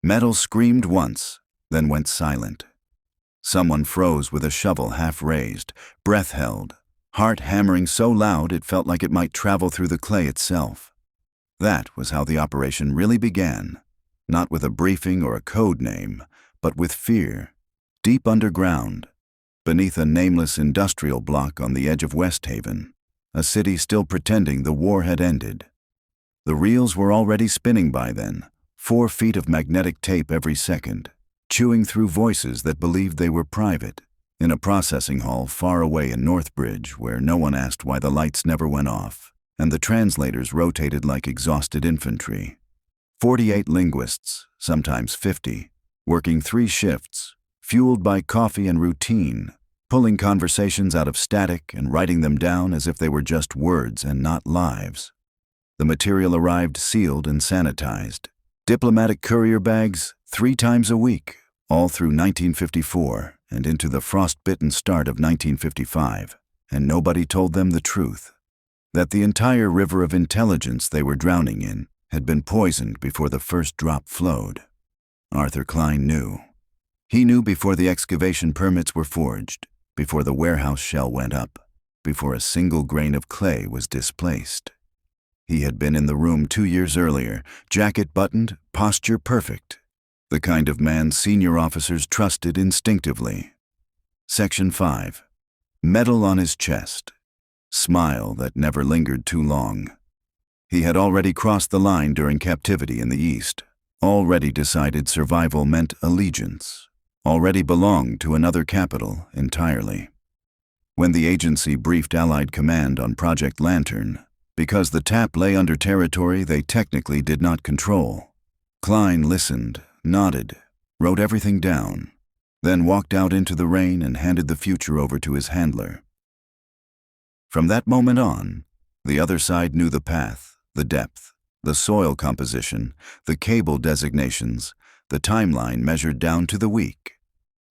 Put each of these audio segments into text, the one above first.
Metal screamed once, then went silent. Someone froze with a shovel half raised, breath held, heart hammering so loud it felt like it might travel through the clay itself. That was how the operation really began, not with a briefing or a code name, but with fear, deep underground, beneath a nameless industrial block on the edge of West Haven, a city still pretending the war had ended. The reels were already spinning by then, 4 feet of magnetic tape every second, chewing through voices that believed they were private, in a processing hall far away in Northbridge where no one asked why the lights never went off, and the translators rotated like exhausted infantry. 48 linguists, sometimes 50, working 3 shifts, fueled by coffee and routine, pulling conversations out of static and writing them down as if they were just words and not lives. The material arrived sealed and sanitized. Diplomatic courier bags 3 times a week, all through 1954 and into the frost-bitten start of 1955, and nobody told them the truth. That the entire river of intelligence they were drowning in had been poisoned before the first drop flowed. Arthur Klein knew. He knew before the excavation permits were forged, before the warehouse shell went up, before a single grain of clay was displaced. He had been in the room 2 years earlier, jacket buttoned, posture perfect, the kind of man senior officers trusted instinctively. Section 5. Metal on his chest. Smile that never lingered too long. He had already crossed the line during captivity in the East, already decided survival meant allegiance, already belonged to another capital entirely. When the agency briefed Allied Command on Project Lantern, because the tap lay under territory they technically did not control, Klein listened, nodded, wrote everything down, then walked out into the rain and handed the future over to his handler. From that moment on, the other side knew the path, the depth, the soil composition, the cable designations, the timeline measured down to the week.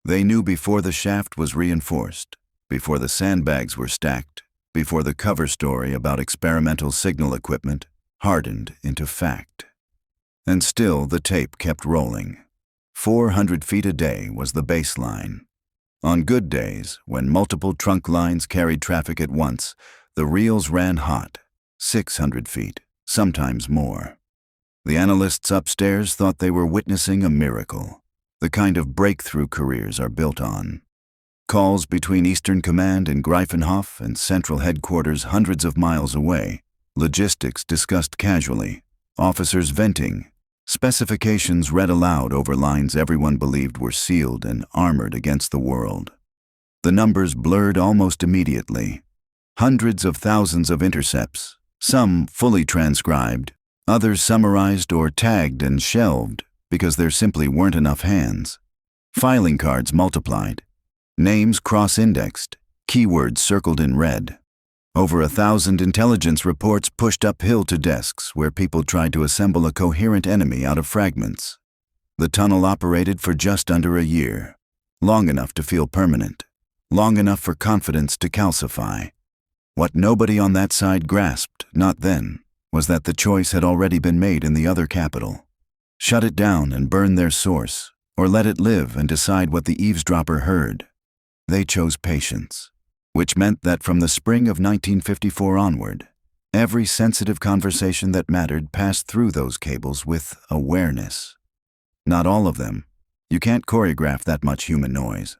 They knew before the shaft was reinforced, before the sandbags were stacked, before the cover story about experimental signal equipment hardened into fact. And still the tape kept rolling. 400 feet a day was the baseline. On good days, when multiple trunk lines carried traffic at once, the reels ran hot, 600 feet, sometimes more. The analysts upstairs thought they were witnessing a miracle, the kind of breakthrough careers are built on. Calls between Eastern Command in Greifenhof and Central Headquarters hundreds of miles away, logistics discussed casually, officers venting, specifications read aloud over lines everyone believed were sealed and armored against the world. The numbers blurred almost immediately. Hundreds of thousands of intercepts, some fully transcribed, others summarized or tagged and shelved because there simply weren't enough hands. Filing cards multiplied. Names cross-indexed, keywords circled in red. Over 1,000 intelligence reports pushed uphill to desks where people tried to assemble a coherent enemy out of fragments. The tunnel operated for just under a year, long enough to feel permanent, long enough for confidence to calcify. What nobody on that side grasped, not then, was that the choice had already been made in the other capital. Shut it down and burn their source, or let it live and decide what the eavesdropper heard. They chose patience, which meant that from the spring of 1954 onward, every sensitive conversation that mattered passed through those cables with awareness. Not all of them. You can't choreograph that much human noise.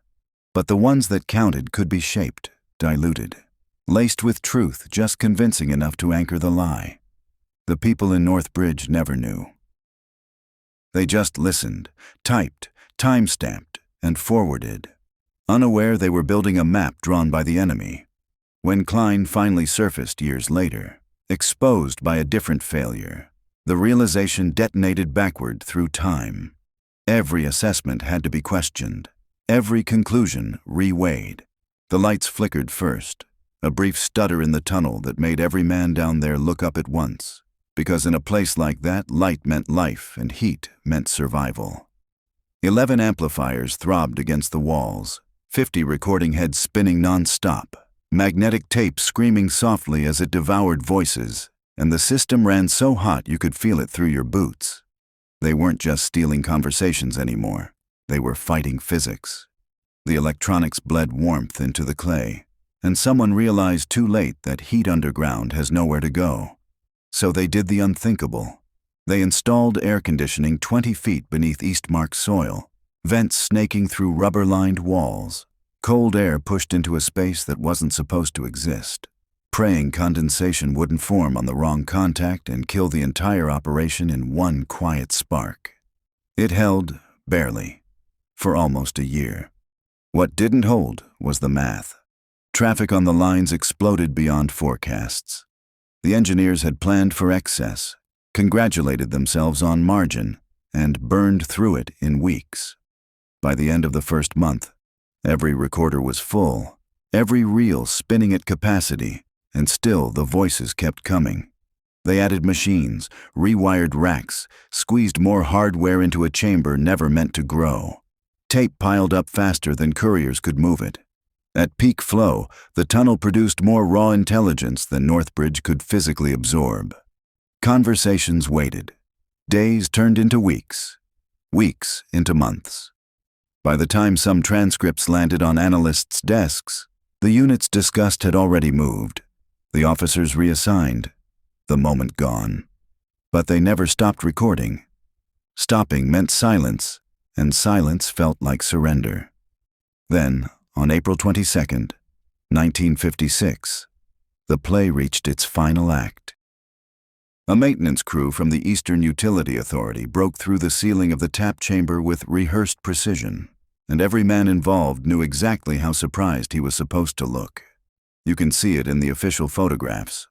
But the ones that counted could be shaped, diluted, laced with truth just convincing enough to anchor the lie. The people in Northbridge never knew. They just listened, typed, time-stamped, and forwarded, unaware they were building a map drawn by the enemy. When Klein finally surfaced years later, exposed by a different failure, the realization detonated backward through time. Every assessment had to be questioned, every conclusion reweighed. The lights flickered first, a brief stutter in the tunnel that made every man down there look up at once, because in a place like that, light meant life and heat meant survival. 11 amplifiers throbbed against the walls, 50 recording heads spinning non-stop, magnetic tape screaming softly as it devoured voices, and the system ran so hot you could feel it through your boots. They weren't just stealing conversations anymore. They were fighting physics. The electronics bled warmth into the clay, and someone realized too late that heat underground has nowhere to go. So they did the unthinkable. They installed air conditioning 20 feet beneath Eastmark soil, vents snaking through rubber-lined walls. Cold air pushed into a space that wasn't supposed to exist, praying condensation wouldn't form on the wrong contact and kill the entire operation in one quiet spark. It held, barely, for almost a year. What didn't hold was the math. Traffic on the lines exploded beyond forecasts. The engineers had planned for excess, congratulated themselves on margin, and burned through it in weeks. By the end of the first month, every recorder was full, every reel spinning at capacity, and still the voices kept coming. They added machines, rewired racks, squeezed more hardware into a chamber never meant to grow. Tape piled up faster than couriers could move it. At peak flow, the tunnel produced more raw intelligence than Northbridge could physically absorb. Conversations waited. Days turned into weeks. Weeks into months. By the time some transcripts landed on analysts' desks, the units discussed had already moved. The officers reassigned. The moment gone. But they never stopped recording. Stopping meant silence, and silence felt like surrender. Then, on April 22, 1956, the play reached its final act. A maintenance crew from the Eastern Utility Authority broke through the ceiling of the tap chamber with rehearsed precision, and every man involved knew exactly how surprised he was supposed to look. You can see it in the official photographs.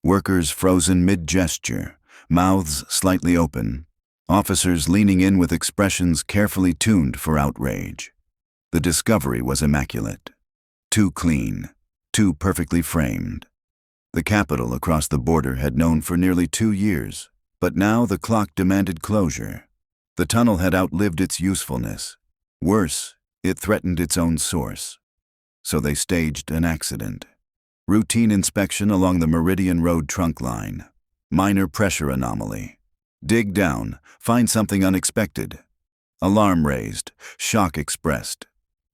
Workers frozen mid-gesture, mouths slightly open, officers leaning in with expressions carefully tuned for outrage. The discovery was immaculate. Too clean, too perfectly framed. The capital across the border had known for nearly 2 years, but now the clock demanded closure. The tunnel had outlived its usefulness. Worse, it threatened its own source. So they staged an accident. Routine inspection along the Meridian Road trunk line. Minor pressure anomaly. Dig down, find something unexpected. Alarm raised, shock expressed.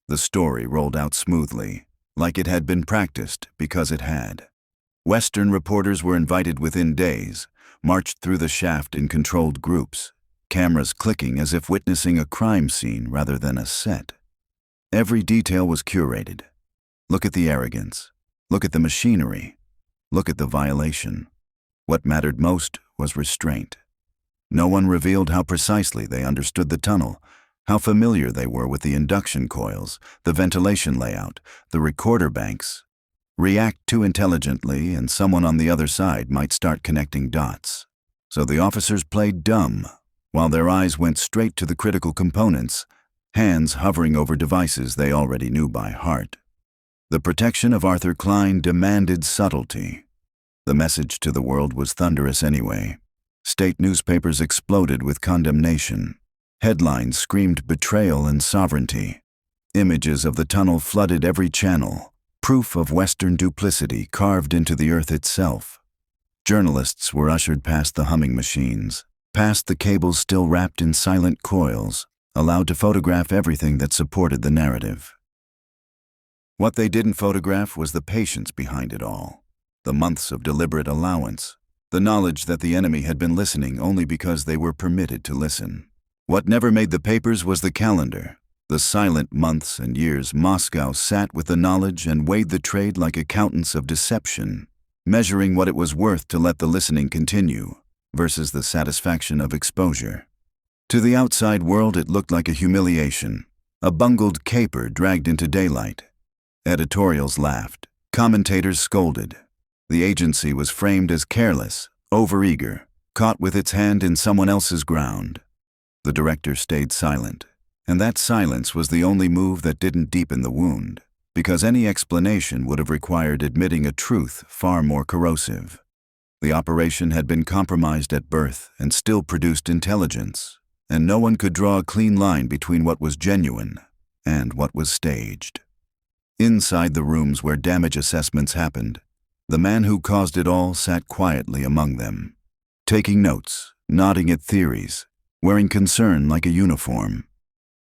The story rolled out smoothly, like it had been practiced because it had. Western reporters were invited within days, marched through the shaft in controlled groups, cameras clicking as if witnessing a crime scene rather than a set. Every detail was curated. Look at the arrogance. Look at the machinery. Look at the violation. What mattered most was restraint. No one revealed how precisely they understood the tunnel, how familiar they were with the induction coils, the ventilation layout, the recorder banks. React too intelligently and someone on the other side might start connecting dots. So the officers played dumb, while their eyes went straight to the critical components, hands hovering over devices they already knew by heart. The protection of Arthur Klein demanded subtlety. The message to the world was thunderous anyway. State newspapers exploded with condemnation. Headlines screamed betrayal and sovereignty. Images of the tunnel flooded every channel, proof of Western duplicity carved into the earth itself. Journalists were ushered past the humming machines, past the cables still wrapped in silent coils, allowed to photograph everything that supported the narrative. What they didn't photograph was the patience behind it all, the months of deliberate allowance, the knowledge that the enemy had been listening only because they were permitted to listen. What never made the papers was the calendar, the silent months and years Moscow sat with the knowledge and weighed the trade like accountants of deception, measuring what it was worth to let the listening continue versus the satisfaction of exposure. To the outside world it looked like a humiliation, a bungled caper dragged into daylight. Editorials laughed, commentators scolded. The agency was framed as careless, overeager, caught with its hand in someone else's ground. The director stayed silent, and that silence was the only move that didn't deepen the wound, because any explanation would have required admitting a truth far more corrosive. The operation had been compromised at birth and still produced intelligence, and no one could draw a clean line between what was genuine and what was staged. Inside the rooms where damage assessments happened, the man who caused it all sat quietly among them, taking notes, nodding at theories, wearing concern like a uniform.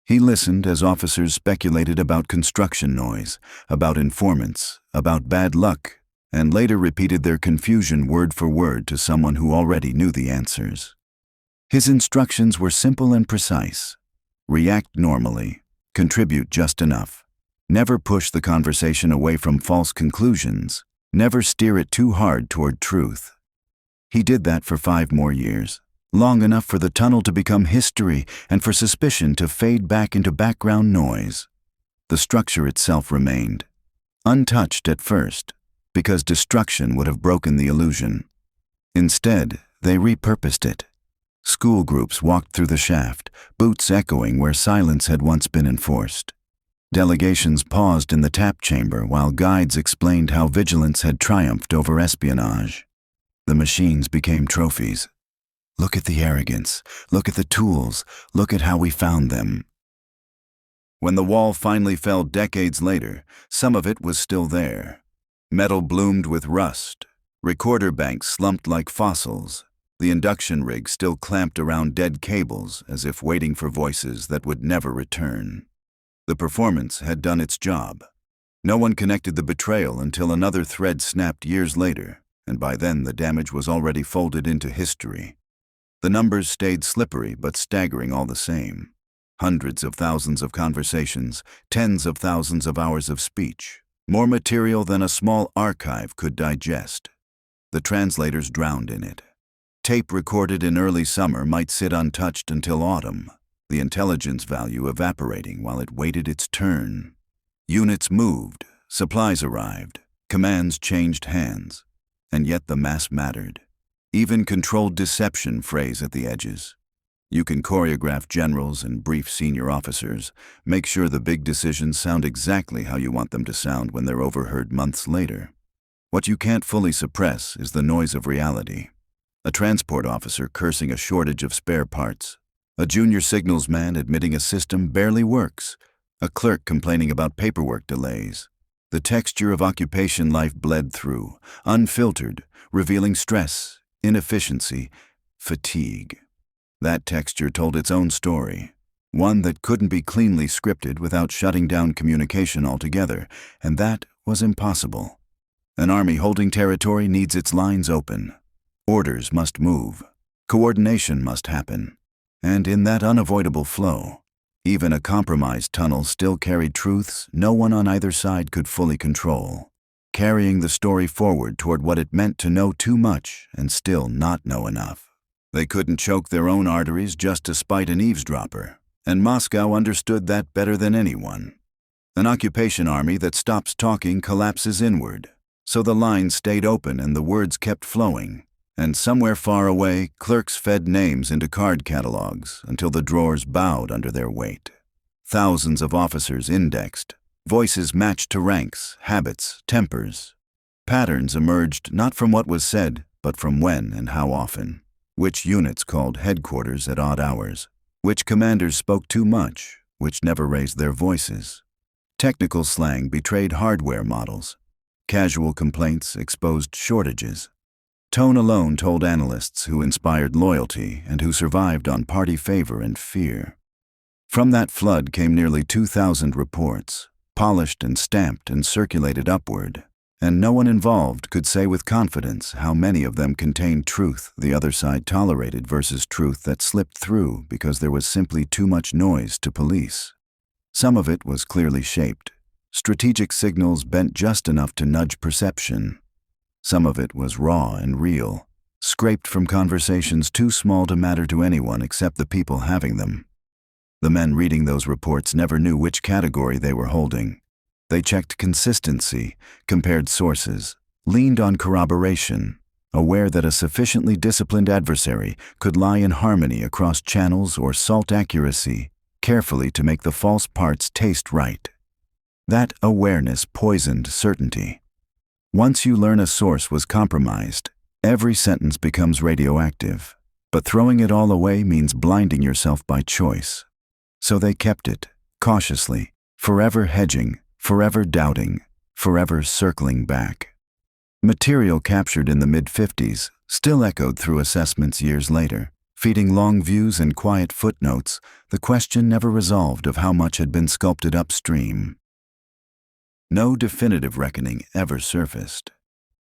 He listened as officers speculated about construction noise, about informants, about bad luck, and later repeated their confusion word for word to someone who already knew the answers. His instructions were simple and precise. React normally, contribute just enough. Never push the conversation away from false conclusions, never steer it too hard toward truth. He did that for 5 more years, long enough for the tunnel to become history and for suspicion to fade back into background noise. The structure itself remained, untouched at first, because destruction would have broken the illusion. Instead, they repurposed it. School groups walked through the shaft, boots echoing where silence had once been enforced. Delegations paused in the tap chamber while guides explained how vigilance had triumphed over espionage. The machines became trophies. Look at the arrogance, look at the tools, look at how we found them. When the wall finally fell decades later, some of it was still there. Metal bloomed with rust, recorder banks slumped like fossils, the induction rig still clamped around dead cables as if waiting for voices that would never return. The performance had done its job. No one connected the betrayal until another thread snapped years later, and by then the damage was already folded into history. The numbers stayed slippery but staggering all the same. Hundreds of thousands of conversations, tens of thousands of hours of speech, more material than a small archive could digest. The translators drowned in it. Tape recorded in early summer might sit untouched until autumn, the intelligence value evaporating while it waited its turn. Units moved, supplies arrived, commands changed hands, and yet the mass mattered. Even controlled deception frays at the edges. You can choreograph generals and brief senior officers, make sure the big decisions sound exactly how you want them to sound when they're overheard months later. What you can't fully suppress is the noise of reality. A transport officer cursing a shortage of spare parts, a junior signalsman admitting a system barely works, a clerk complaining about paperwork delays. The texture of occupation life bled through, unfiltered, revealing stress, inefficiency, fatigue. That texture told its own story, one that couldn't be cleanly scripted without shutting down communication altogether, and that was impossible. An army holding territory needs its lines open. Orders must move. Coordination must happen. And in that unavoidable flow, even a compromised tunnel still carried truths no one on either side could fully control, carrying the story forward toward what it meant to know too much and still not know enough. They couldn't choke their own arteries just to spite an eavesdropper, and Moscow understood that better than anyone. An occupation army that stops talking collapses inward, so the lines stayed open and the words kept flowing. And somewhere far away, clerks fed names into card catalogs until the drawers bowed under their weight. Thousands of officers indexed, voices matched to ranks, habits, tempers. Patterns emerged not from what was said, but from when and how often. Which units called headquarters at odd hours, which commanders spoke too much, which never raised their voices. Technical slang betrayed hardware models. Casual complaints exposed shortages. Tone alone told analysts who inspired loyalty and who survived on party favor and fear. From that flood came nearly 2,000 reports, polished and stamped and circulated upward, and no one involved could say with confidence how many of them contained truth the other side tolerated versus truth that slipped through because there was simply too much noise to police. Some of it was clearly shaped, strategic signals bent just enough to nudge perception. Some of it was raw and real, scraped from conversations too small to matter to anyone except the people having them. The men reading those reports never knew which category they were holding. They checked consistency, compared sources, leaned on corroboration, aware that a sufficiently disciplined adversary could lie in harmony across channels or salt accuracy, carefully to make the false parts taste right. That awareness poisoned certainty. Once you learn a source was compromised, every sentence becomes radioactive. But throwing it all away means blinding yourself by choice. So they kept it, cautiously, forever hedging, forever doubting, forever circling back. Material captured in the mid-50s still echoed through assessments years later. Feeding long views and quiet footnotes, the question never resolved of how much had been sculpted upstream. No definitive reckoning ever surfaced.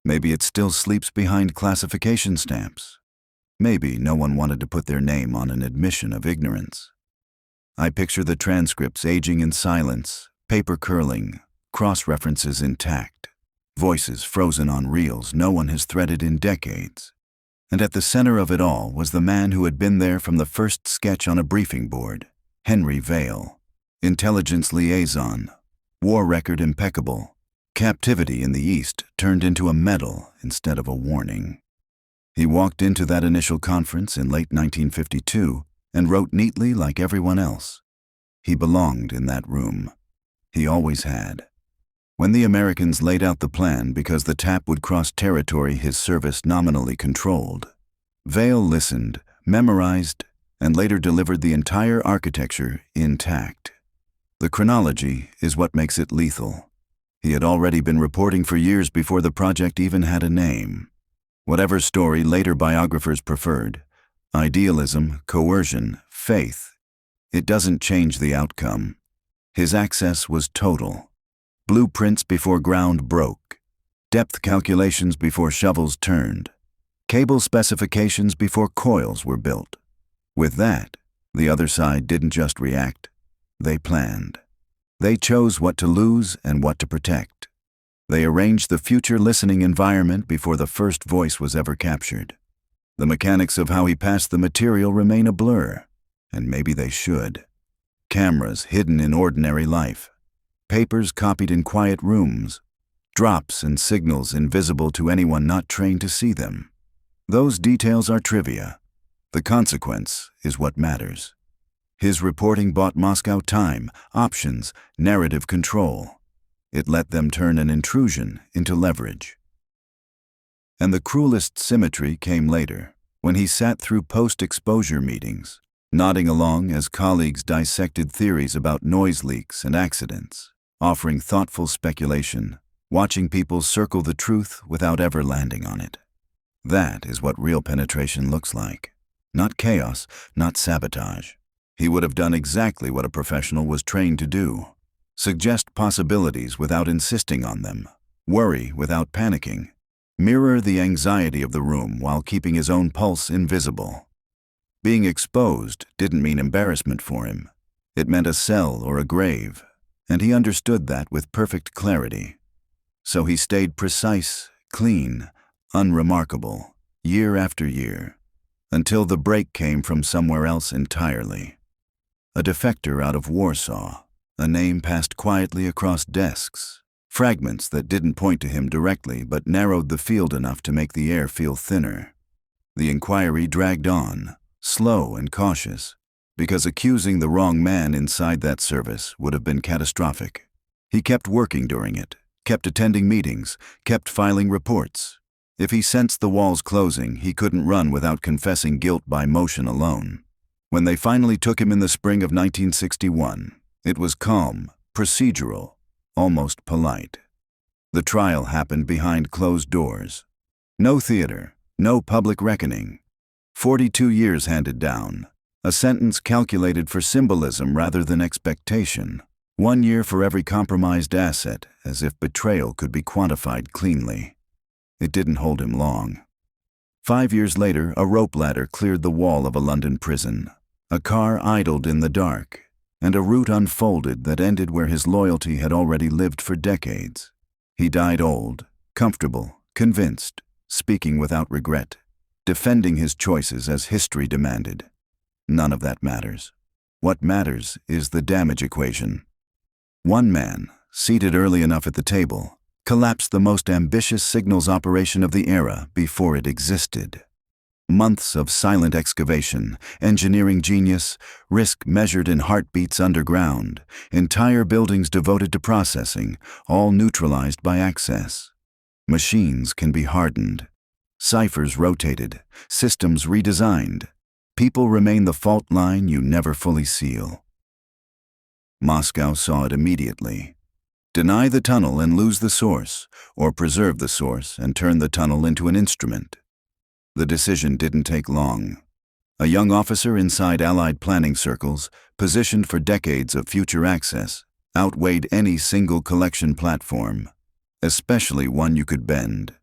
Maybe it still sleeps behind classification stamps. Maybe no one wanted to put their name on an admission of ignorance. I picture the transcripts aging in silence, paper curling, cross-references intact, voices frozen on reels no one has threaded in decades. And at the center of it all was the man who had been there from the first sketch on a briefing board, Henry Vale. Intelligence liaison, war record impeccable, captivity in the East turned into a medal instead of a warning. He walked into that initial conference in late 1952 and wrote neatly like everyone else. He belonged in that room. He always had. When the Americans laid out the plan because the tap would cross territory his service nominally controlled, Vale listened, memorized, and later delivered the entire architecture intact. The chronology is what makes it lethal. He had already been reporting for years before the project even had a name. Whatever story later biographers preferred, idealism, coercion, faith, it doesn't change the outcome. His access was total. Blueprints before ground broke, depth calculations before shovels turned, cable specifications before coils were built. With that, the other side didn't just react, they planned. They chose what to lose and what to protect. They arranged the future listening environment before the first voice was ever captured. The mechanics of how he passed the material remain a blur, and maybe they should. Cameras hidden in ordinary life. Papers copied in quiet rooms, drops and signals invisible to anyone not trained to see them. Those details are trivia. The consequence is what matters. His reporting bought Moscow time, options, narrative control. It let them turn an intrusion into leverage. And the cruelest symmetry came later, when he sat through post-exposure meetings, nodding along as colleagues dissected theories about noise leaks and accidents, offering thoughtful speculation, watching people circle the truth without ever landing on it. That is what real penetration looks like. Not chaos, not sabotage. He would have done exactly what a professional was trained to do. Suggest possibilities without insisting on them. Worry without panicking. Mirror the anxiety of the room while keeping his own pulse invisible. Being exposed didn't mean embarrassment for him. It meant a cell or a grave. And he understood that with perfect clarity. So he stayed precise, clean, unremarkable, year after year, until the break came from somewhere else entirely. A defector out of Warsaw, a name passed quietly across desks, fragments that didn't point to him directly but narrowed the field enough to make the air feel thinner. The inquiry dragged on, slow and cautious, because accusing the wrong man inside that service would have been catastrophic. He kept working during it, kept attending meetings, kept filing reports. If he sensed the walls closing, he couldn't run without confessing guilt by motion alone. When they finally took him in the spring of 1961, it was calm, procedural, almost polite. The trial happened behind closed doors. No theater, no public reckoning. 42 years handed down. A sentence calculated for symbolism rather than expectation. 1 year for every compromised asset, as if betrayal could be quantified cleanly. It didn't hold him long. 5 years later, a rope ladder cleared the wall of a London prison. A car idled in the dark, and a route unfolded that ended where his loyalty had already lived for decades. He died old, comfortable, convinced, speaking without regret, defending his choices as history demanded. None of that matters. What matters is the damage equation. One man, seated early enough at the table, collapsed the most ambitious signals operation of the era before it existed. Months of silent excavation, engineering genius, risk measured in heartbeats underground, entire buildings devoted to processing, all neutralized by access. Machines can be hardened, ciphers rotated, systems redesigned. People remain the fault line you never fully seal. Moscow saw it immediately. Deny the tunnel and lose the source, or preserve the source and turn the tunnel into an instrument. The decision didn't take long. A young officer inside Allied planning circles, positioned for decades of future access, outweighed any single collection platform, especially one you could bend.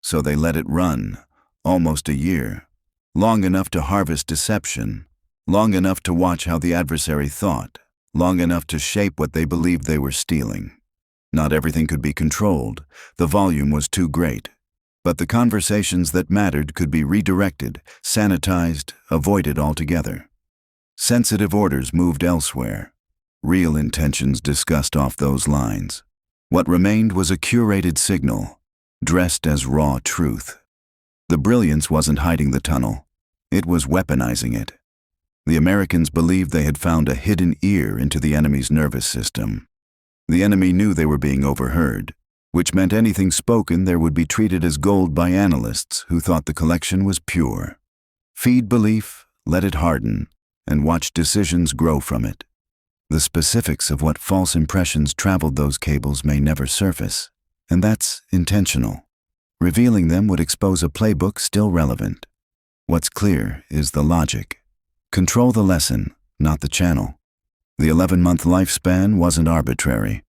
So they let it run, almost a year, long enough to harvest deception, long enough to watch how the adversary thought, long enough to shape what they believed they were stealing. Not everything could be controlled, the volume was too great. But the conversations that mattered could be redirected, sanitized, avoided altogether. Sensitive orders moved elsewhere. Real intentions discussed off those lines. What remained was a curated signal, dressed as raw truth. The brilliance wasn't hiding the tunnel. It was weaponizing it. The Americans believed they had found a hidden ear into the enemy's nervous system. The enemy knew they were being overheard, which meant anything spoken there would be treated as gold by analysts who thought the collection was pure. Feed belief, let it harden, and watch decisions grow from it. The specifics of what false impressions traveled those cables may never surface, and that's intentional. Revealing them would expose a playbook still relevant. What's clear is the logic. Control the lesson, not the channel. The 11-month lifespan wasn't arbitrary.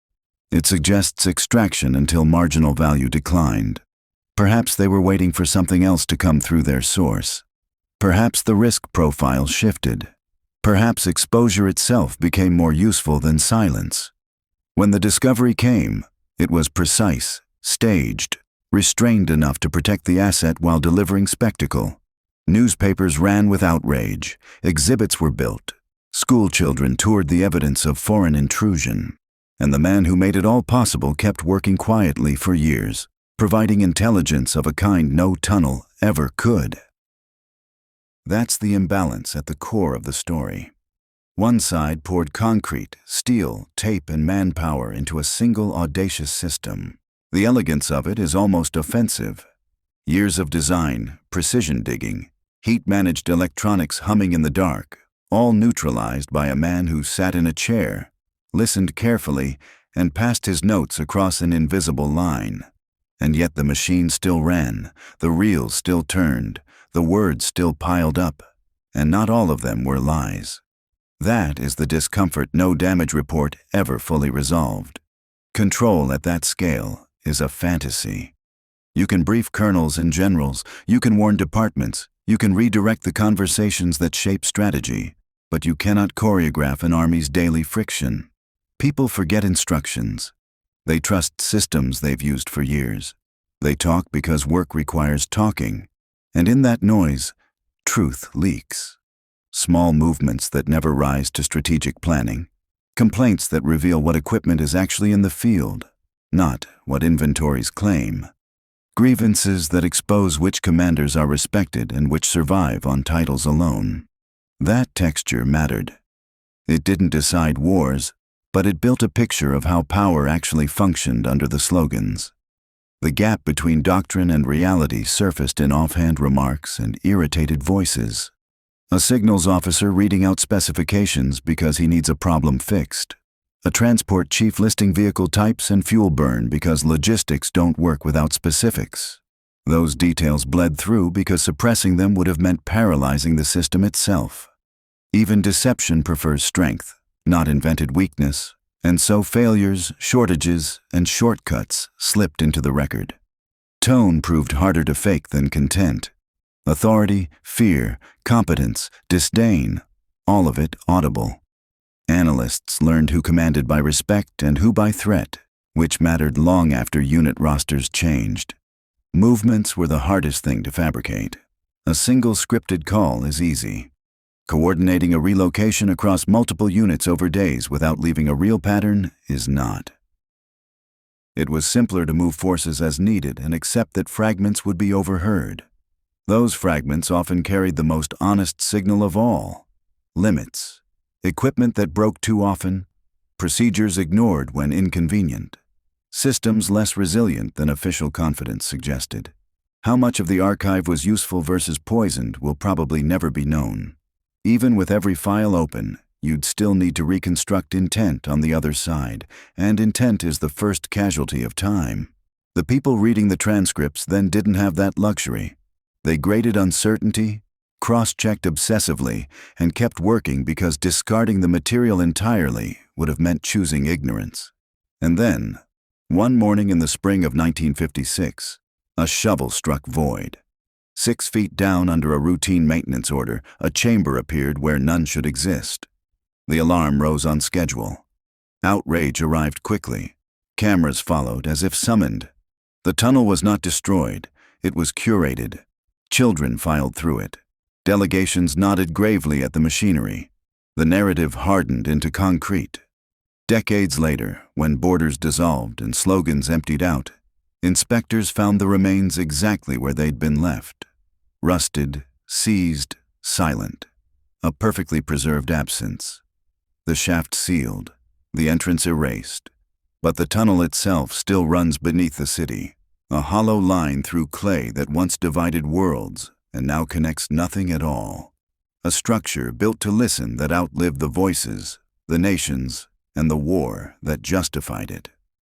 It suggests extraction until marginal value declined. Perhaps they were waiting for something else to come through their source. Perhaps the risk profile shifted. Perhaps exposure itself became more useful than silence. When the discovery came, it was precise, staged, restrained enough to protect the asset while delivering spectacle. Newspapers ran with outrage, exhibits were built, school children toured the evidence of foreign intrusion, and the man who made it all possible kept working quietly for years, providing intelligence of a kind no tunnel ever could. That's the imbalance at the core of the story. One side poured concrete, steel, tape, and manpower into a single audacious system. The elegance of it is almost offensive. Years of design, precision digging, heat-managed electronics humming in the dark, all neutralized by a man who sat in a chair, listened carefully, and passed his notes across an invisible line. And yet the machine still ran, the reels still turned, the words still piled up, and not all of them were lies. That is the discomfort no damage report ever fully resolved. Control at that scale is a fantasy. You can brief colonels and generals, you can warn departments, you can redirect the conversations that shape strategy, but you cannot choreograph an army's daily friction. People forget instructions. They trust systems they've used for years. They talk because work requires talking. And in that noise, truth leaks. Small movements that never rise to strategic planning. Complaints that reveal what equipment is actually in the field, not what inventories claim. Grievances that expose which commanders are respected and which survive on titles alone. That texture mattered. It didn't decide wars, but it built a picture of how power actually functioned under the slogans. The gap between doctrine and reality surfaced in offhand remarks and irritated voices. A signals officer reading out specifications because he needs a problem fixed. A transport chief listing vehicle types and fuel burn because logistics don't work without specifics. Those details bled through because suppressing them would have meant paralyzing the system itself. Even deception prefers strength, not invented weakness, and so failures, shortages, and shortcuts slipped into the record. Tone proved harder to fake than content. Authority, fear, competence, disdain, all of it audible. Analysts learned who commanded by respect and who by threat, which mattered long after unit rosters changed. Movements were the hardest thing to fabricate. A single scripted call is easy. Coordinating a relocation across multiple units over days without leaving a real pattern is not. It was simpler to move forces as needed and accept that fragments would be overheard. Those fragments often carried the most honest signal of all: limits. Equipment that broke too often, procedures ignored when inconvenient, systems less resilient than official confidence suggested. How much of the archive was useful versus poisoned will probably never be known. Even with every file open, you'd still need to reconstruct intent on the other side, and intent is the first casualty of time. The people reading the transcripts then didn't have that luxury. They graded uncertainty, cross-checked obsessively and kept working because discarding the material entirely would have meant choosing ignorance. And then, one morning in the spring of 1956, a shovel struck void. 6 feet down under a routine maintenance order, a chamber appeared where none should exist. The alarm rose on schedule. Outrage arrived quickly. Cameras followed as if summoned. The tunnel was not destroyed. It was curated. Children filed through it. Delegations nodded gravely at the machinery. The narrative hardened into concrete. Decades later, when borders dissolved and slogans emptied out, inspectors found the remains exactly where they'd been left. Rusted, seized, silent. A perfectly preserved absence. The shaft sealed, the entrance erased. But the tunnel itself still runs beneath the city, a hollow line through clay that once divided worlds and now connects nothing at all. A structure built to listen that outlived the voices, the nations, and the war that justified it.